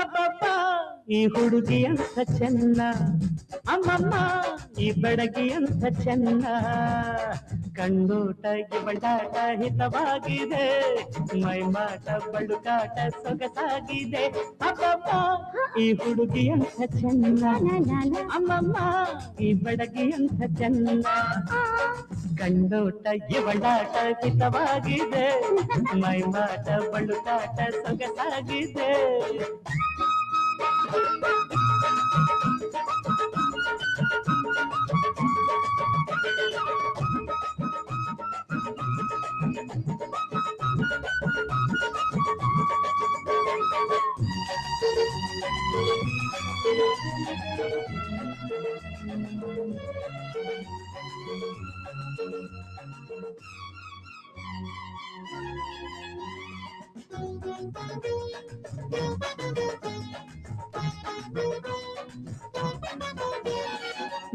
ಅಬ್ಬಬ್ಬ ಈ ಹುಡುಗಿ ಅಂತ ಚೆನ್ನ, ಅಮ್ಮಮ್ಮ ಈ ಬೆಡಗಿ ಅಂತ ಚೆನ್ನ, ಕಣ್ಣೋಟ ಇವಳಾಟ ಹಿತವಾಗಿದೆ, ಮೈಮಾಟ ಬಳುಕಾಟ ಸೊಗಸಾಗಿದೆ. ಅಬ್ಬಬ್ಬ ಈ ಹುಡುಗಿ ಅಂತ ಚೆನ್ನ, ಅಮ್ಮಮ್ಮ ಈ ಬೆಡಗಿ ಅಂತ ಚೆನ್ನ, ಕಣ್ಣೋಟ ಇವಳಾಟ ಹಿತವಾಗಿದೆ, ಮೈಮಾಟ ಬಳುಕಾಟ ಸೊಗಸಾಗಿದೆ.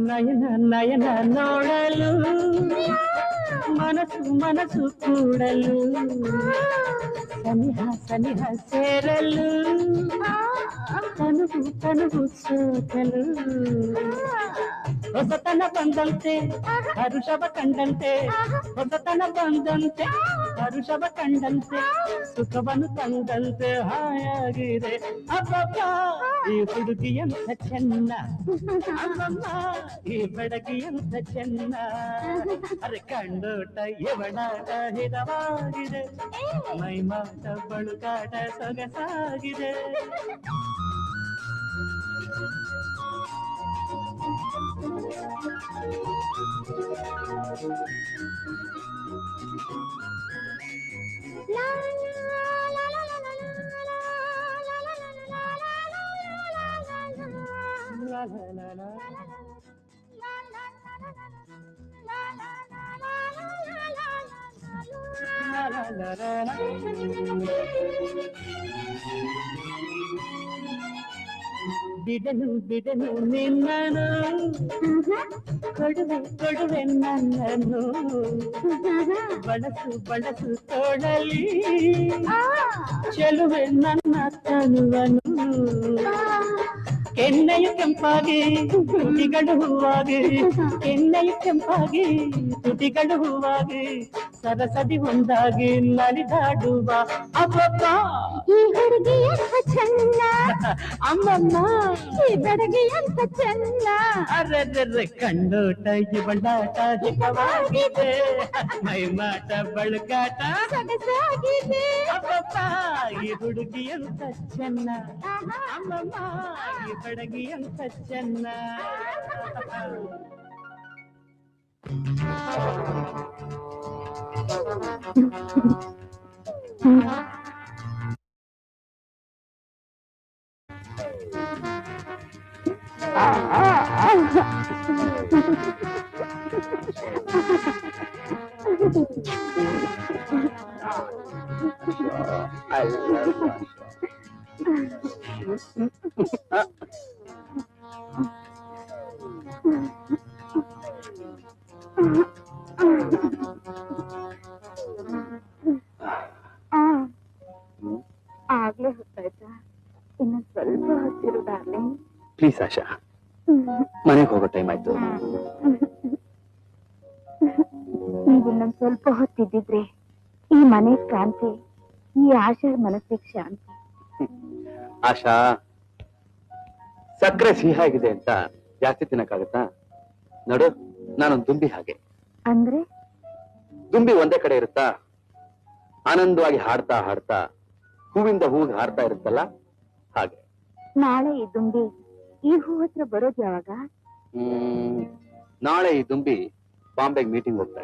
ನಯನ ನಯನ ನೋಡಲು ಮನಸ್ಸು ಮನಸ್ಸು ಕೂಡಲು, ಸನಿಹ ಸನಿಹ ಸೇರಲು ತನುವು ತನುವು ಸೋಕಲು, ಹೊಸತನ ಬಂದಂತೆ ಹರುಷವ ಕಂಡಂತೆ, ಹೊಸತನ ಬಂದಂತೆ ಹರುಷವ ಕಂಡಂತೆ, ಸುಖವನ್ನು ತಂದಂತೆ ಹಾಯಾಗಿದೆ. ಅಬ್ಬಬ್ಬ ಈ ಹುಡುಗಿ ಅಂತ ಚೆನ್ನ, ಅಮ್ಮಮ್ಮ ಈ ಬೆಡಗಿ ಅಂತ ಚೆನ್ನ, ಅರೆ ಕಂಡೋಟ ಇವಳಾಟ ಹಿತವಾಗಿದೆ, ಮೈಮಾಟ ಬಳುಕಾಟ ಸೊಗಸಾಗಿದೆ. ಬಿಡನು ಬಿಡನು ನಿನ್ನನು, ಕೊಡುವೆ ಕೊಡುವೆ ನನ್ನನು, ಬಳಸು ಬಳಸು ತೋಳಲಿ ಚೆಲುವೆ ನನ್ನ ತನುವನು, ಕೆನ್ನೆಯು ಕೆಂಪಾಗಿ ತುಟಿಗಳು ಹೂವಾಗಿ, ಕೆನ್ನೆಯು ಕೆಂಪಾಗಿ ತುಟಿಗಳು ಹೂವಾಗಿ, ಸರಸದಿ ಒಂದಾಗಿ ನಲಿದಾಡುವ. ಅಬ್ಬಬ್ಬ ಈ ಹುಡುಗಿ ಅಂತ ಚೆನ್ನ, ಅಮ್ಮಮ್ಮ ಈ ಬೆಡಗಿ ಅಂತ ಚೆನ್ನ, ಅರ್ರೆ ಕಂಡೋಟ ಇವಳಾಟ ಹಿತವಾಗಿದೆ, ಮೈಮಾಟ ಬಳುಕಾಟ ಸೊಗಸಾಗಿದೆ. ಅಬ್ಬಬ್ಬ ಈ ಹುಡುಗಿ ಅಂತ ಚೆನ್ನ, ಅಮ್ಮಮ್ಮ ಈ ಬೆಡಗಿ ಅಂತ ಚೆನ್ನ. ಆಗ್ಲೇ ಹೊತ್ತಾಯ್ತಾ? ಇನ್ನು ಸ್ವಲ್ಪ ಹೊತ್ತಿರು ಡಾರ್ಲಿಂಗ್. ಪ್ಲೀಸ್ ಆಶಾ, ಮನೆಗೆ ಹೋಗೋ ಟೈಮ್ ಆಯ್ತು. ನೀವಿನ್ನೊಂದ್ ಸ್ವಲ್ಪ ಹೊತ್ತಿದ್ದಿದ್ರೆ ಈ ಮನೆ ಕ್ರಾಂತಿ, ಈ ಆಶಾ ಮನಸ್ಸಿಗೆ ಶಾಂತಿ. ಆಶಾ, ಸಕ್ಕರೆ ಸಿಹಿ ಆಗಿದೆ ಅಂತ ಜಾಸ್ತಿ ತಿನ್ನಕ್ಕಾಗತ್ತಾ? ನೋಡು, ನಾನೊಂದು ದುಂಬಿ ಹಾಗೆ. ಅಂದ್ರೆ ದುಂಬಿ ಒಂದೇ ಕಡೆ ಇರುತ್ತಾ? ಆನಂದವಾಗಿ ಹಾಡ್ತಾ ಹಾಡ್ತಾ ಹೂವಿಂದ ಹೂವಿಗೆ ಹಾರ್ತಾ ಇರುತ್ತಲ್ಲ, ಹಾಗೆ. ನಾಳೆ ಈ ದುಂಬಿ ಈ ಹೂ ಹತ್ರ ಬರೋದು ಯಾವಾಗ? ನಾಳೆ ಈ ದುಂಬಿ ಬಾಂಬೆಗೆ ಮೀಟಿಂಗ್ ಹೋಗ್ತಾ